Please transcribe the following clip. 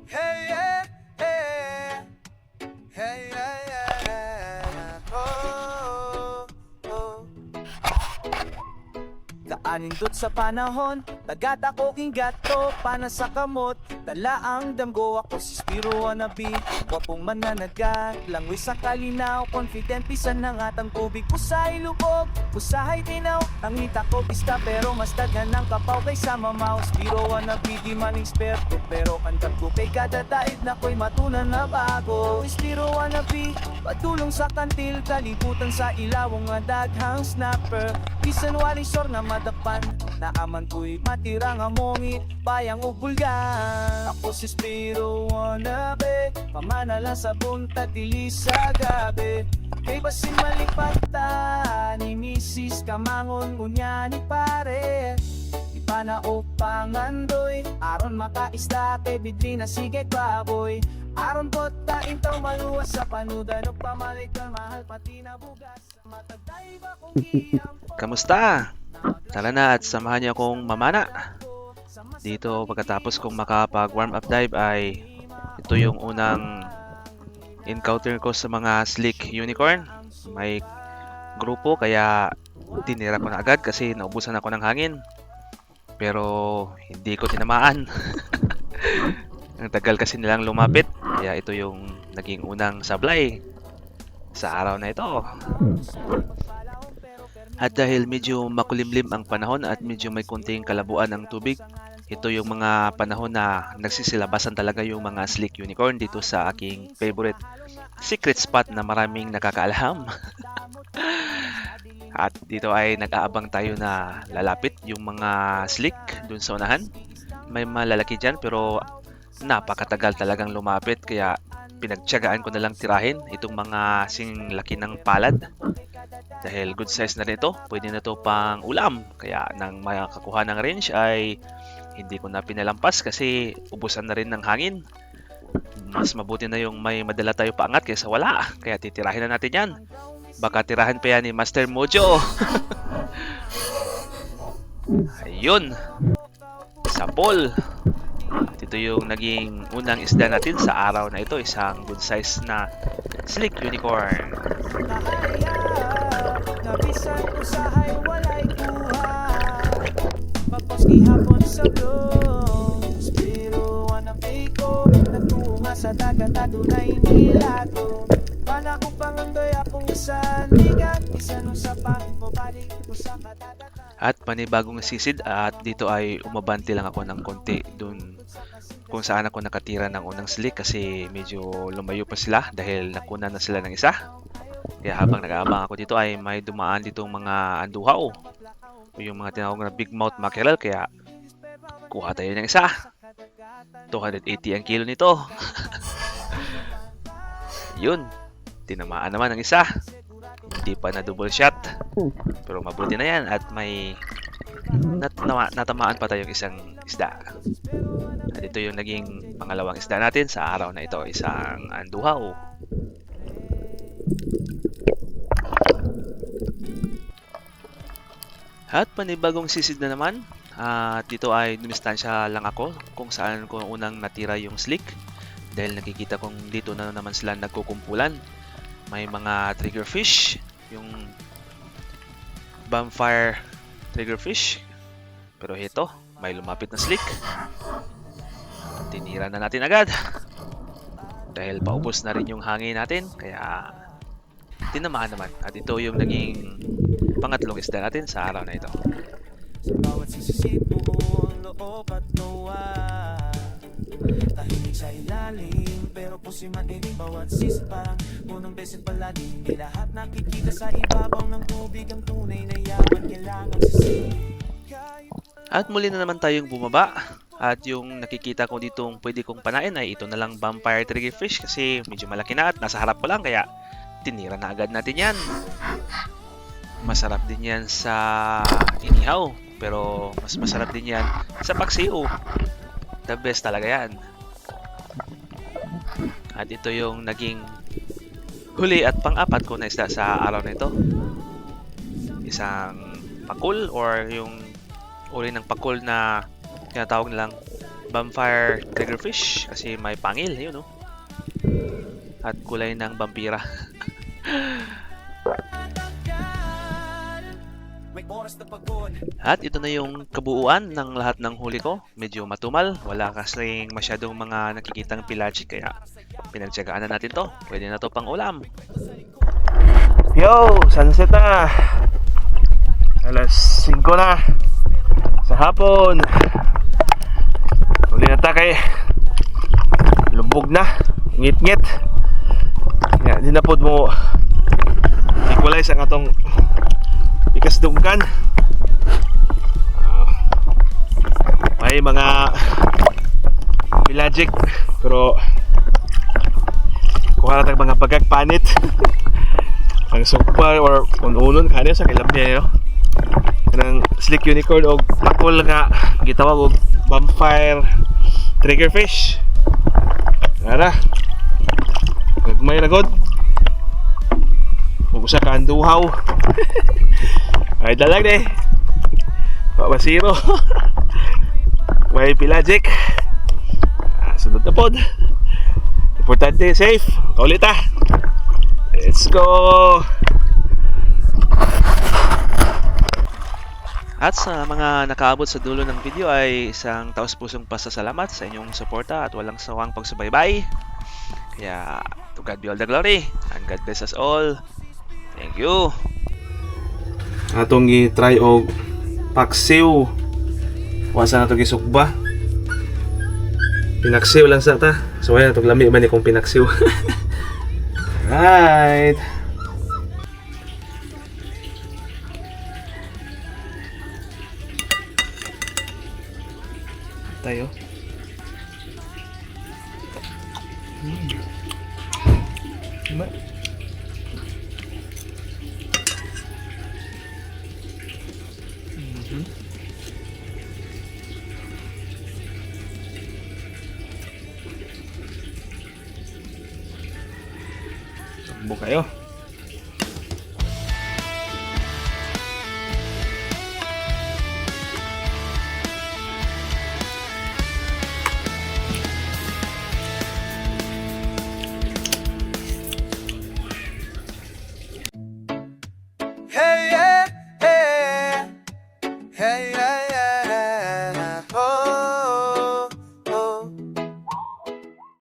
Hey, yeah, hey, hey, yeah, yeah. Oh, oh. Kaanindot sa panahon, tagat ako gato, pana sa kamot, dala ang damgo, ako si Spiro wannabe, wapong mananagat, langoy sa kalinaw, confident pisan ng atang tubig, pusay lubog, pusahay tinaw, ang ngita ko pista pero mas daghan ng kapaw kaysa mamaw, Spiro wannabe di man eksperto, pero kantag ko kay kada daig na ko'y matunan na bago, Spiro wannabe, patulong sa kantil, kalibutan sa ilawong nga daghang snapper, bisan waling sor nga madapan, naaman ko'y matira nga mongit, bayang o bulgan. Ako si Spiro wannabe, pamana lang sa bunta, dili sa gabi. Kay basin malipata, ni Mrs. Kamangon, ngunya ni pare. Ipa na o pangandoy, aron makaisda, kay bidli na sige baboy. Aron po taing taw maluwas sa panudan, o pamalit ka mahal pati na bugas. Matagday ba kung iyang Kamusta? Tara na at samahan niyo akong mamana. Dito pagkatapos kong makapag warm up dive ay ito yung unang encounter ko sa mga slick unicorn. May grupo kaya tinira ko na agad kasi naubusan ako ng hangin. Pero hindi ko tinamaan. Ang tagal kasi nilang lumapit. Kaya ito yung naging unang sablay sa araw na ito. At dahil medyo makulimlim ang panahon at medyo may konting kalabuan ang tubig, ito yung mga panahon na nagsisilabasan talaga yung mga slick unicorn dito sa aking favorite secret spot na maraming nakakaalam. At dito ay nag-aabang tayo na lalapit yung mga slick dun sa unahan. May malalaki dyan pero napakatagal talagang lumapit kaya pinagtiyagaan ko na lang tirahin itong mga sing laki ng palad. Dahil good size na rin ito, pwede na ito pang ulam. Kaya nang makakuha ng range ay hindi ko na pinalampas kasi ubusan na rin ng hangin. Mas mabuti na yung may madala tayo paangat kaysa wala. Kaya titirahin na natin yan. Baka tirahan pa yan ni Master Mojo. Ayun. Sapol. At ito yung naging unang isda natin sa araw na ito. Isang good size na slick unicorn. nabisan usahay walay kuha. Papos gihapon sa blues, pero wannabe ko nagtunga sa dagat adunay nilato. Pana kong pangandoy akong isan ligat, isa nung sa pangit mo balik ko sa katagatan. At panibagong sisid at dito ay umabanti lang ako ng konti dun kung saan ako nakatira ng unang slick kasi medyo lumayo pa sila dahil nakuna na sila ng isa. Kaya habang nag-aabang ako dito ay may dumaan ditong mga anduhaw o yung mga tinawag na big mouth mackerel kaya kuha tayo ng isa. 280 ang kilo nito. Yun, tinamaan naman ang isa. Hindi pa na double shot. Pero mabuti na yan at may natamaan pa tayong isang isda. At ito yung naging pangalawang isda natin sa araw na ito, isang anduhaw. At panibagong sisid na naman. Dito ay dumistansya lang ako kung saan ko unang natira yung slick. Dahil nakikita kong dito na naman sila nagkukumpulan. May mga triggerfish, yung bonfire triggerfish. Pero ito, may lumapit na slick. Tinira na natin agad. Dahil paubos na rin yung hangin natin, kaya tinamaan naman. At ito yung naging pangatlong isda natin sa araw na ito. Sa bawat sisisid mo ang loob at tuwa. Tahimik sa ilalim, pero pusiman din bawat sisid parang unang beses palagi. Di lahat nakikita sa ibabaw ng tubig, ang tunay na yaman kailangan sisid. At muli na naman tayong bumaba. At yung nakikita ko ditong pwede kong panain ay ito na lang vampire triggerfish kasi medyo malaki na at nasa harap ko lang kaya tinira na agad natin yan. Masarap din yan sa inihaw pero mas masarap din yan sa paksiw. The best talaga yan. At ito yung naging huli at pang-apat ko na isda sa araw na ito. Isang pakul or yung uri ng pakul na tinatawag nilang Vampire triggerfish kasi may pangil, yun, no? At kulay ng vampira. May oras na pagod. At ito na yung kabuuan ng lahat ng huli ko. Medyo matumal, wala kasing masyadong mga nakikitang pelagic kaya pinagtiyagaan na natin to. Pwede na to pang ulam. Yo, sunset na. Alas 5 na sa hapon. Uli na ta kay lubog na, ngit-ngit. Nga, di na po mo equalize ang atong ikas dungkan. May mga pelagic pero kuha na tag mga pagkagpanit. Ang sukpa or ununon kanya sa kilabnya yo. Kanang slick unicorn o takol nga gitawag og vampire triggerfish. Ara. Gagmay na god. Ug usa ka anduhaw. Ay dalag de. Wa basiro. May pelagic. Sunod na pod. Importante safe. Kaulit ah. Let's go! At sa mga nakaabot sa dulo ng video ay isang taos-pusong pasasalamat sa inyong suporta at walang sawang pagsubaybay. Kaya to God be all the glory and God bless us all. Thank you! Atong i-try og paksiw. Wasa na ito gisukba. Pinaksiw lang sa ta. So ayan, itong lami man ni kong pinaksiw. Alright. Tayo. Sumbo kayo.